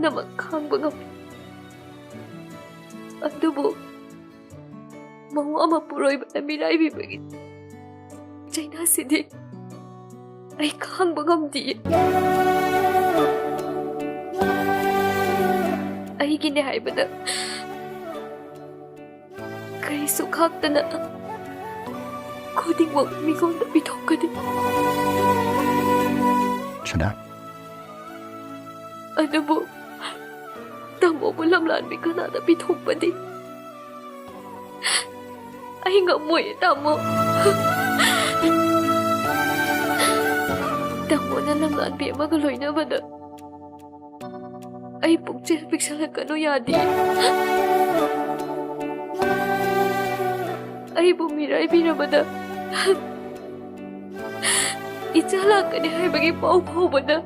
ꯄꯨꯝꯅꯃꯛ ꯈꯥꯡꯕ ꯉꯝꯃꯤ ꯑꯗꯨꯕꯨ ꯃꯧ ꯑꯃ ꯄꯨꯔꯣꯏꯕꯗ ꯃꯤꯔꯥꯏꯕꯤꯕꯒꯤ ꯆꯩꯅꯥꯁꯤꯗꯤ ꯑꯩ ꯈꯥꯡꯕ ꯉꯝꯗꯤꯌꯦ ꯑꯩꯒꯤꯅꯦ ꯍꯥꯏꯕꯗ ꯀꯔꯤꯁꯨ ꯈꯥꯛꯇꯅ ꯈꯨꯗꯤꯡꯃꯛ ꯃꯤꯉꯣꯟꯗ ꯄꯤꯊꯣꯛꯀꯅꯤ ꯁꯅꯥ ꯑꯗꯨꯕꯨ ꯇꯥꯃꯣꯕꯨ ꯂꯝꯂꯥꯟꯕꯤ ꯀꯅꯥꯗ ꯄꯤꯊꯣꯛꯄꯗꯤ ꯑꯩ ꯉꯝꯃꯣꯏ ꯇꯥꯃꯣ ꯇꯥꯃꯣꯅ ꯂꯝꯂꯥꯟꯕꯤ ꯑꯃꯒ ꯂꯣꯏꯅꯕꯗ ꯑꯩ ꯄꯨꯛꯆꯦꯜ ꯄꯤꯛꯁꯜꯂꯛꯀꯅꯨ ꯌꯥꯗꯦ ꯑꯩꯕꯨ ꯃꯤꯔꯥꯏꯕꯤꯔꯕꯗ ꯏꯆꯥ ꯂꯥꯛꯀꯅꯤ ꯍꯥꯏꯕꯒꯤ ꯄꯥꯎ ꯐꯥꯎꯕꯗ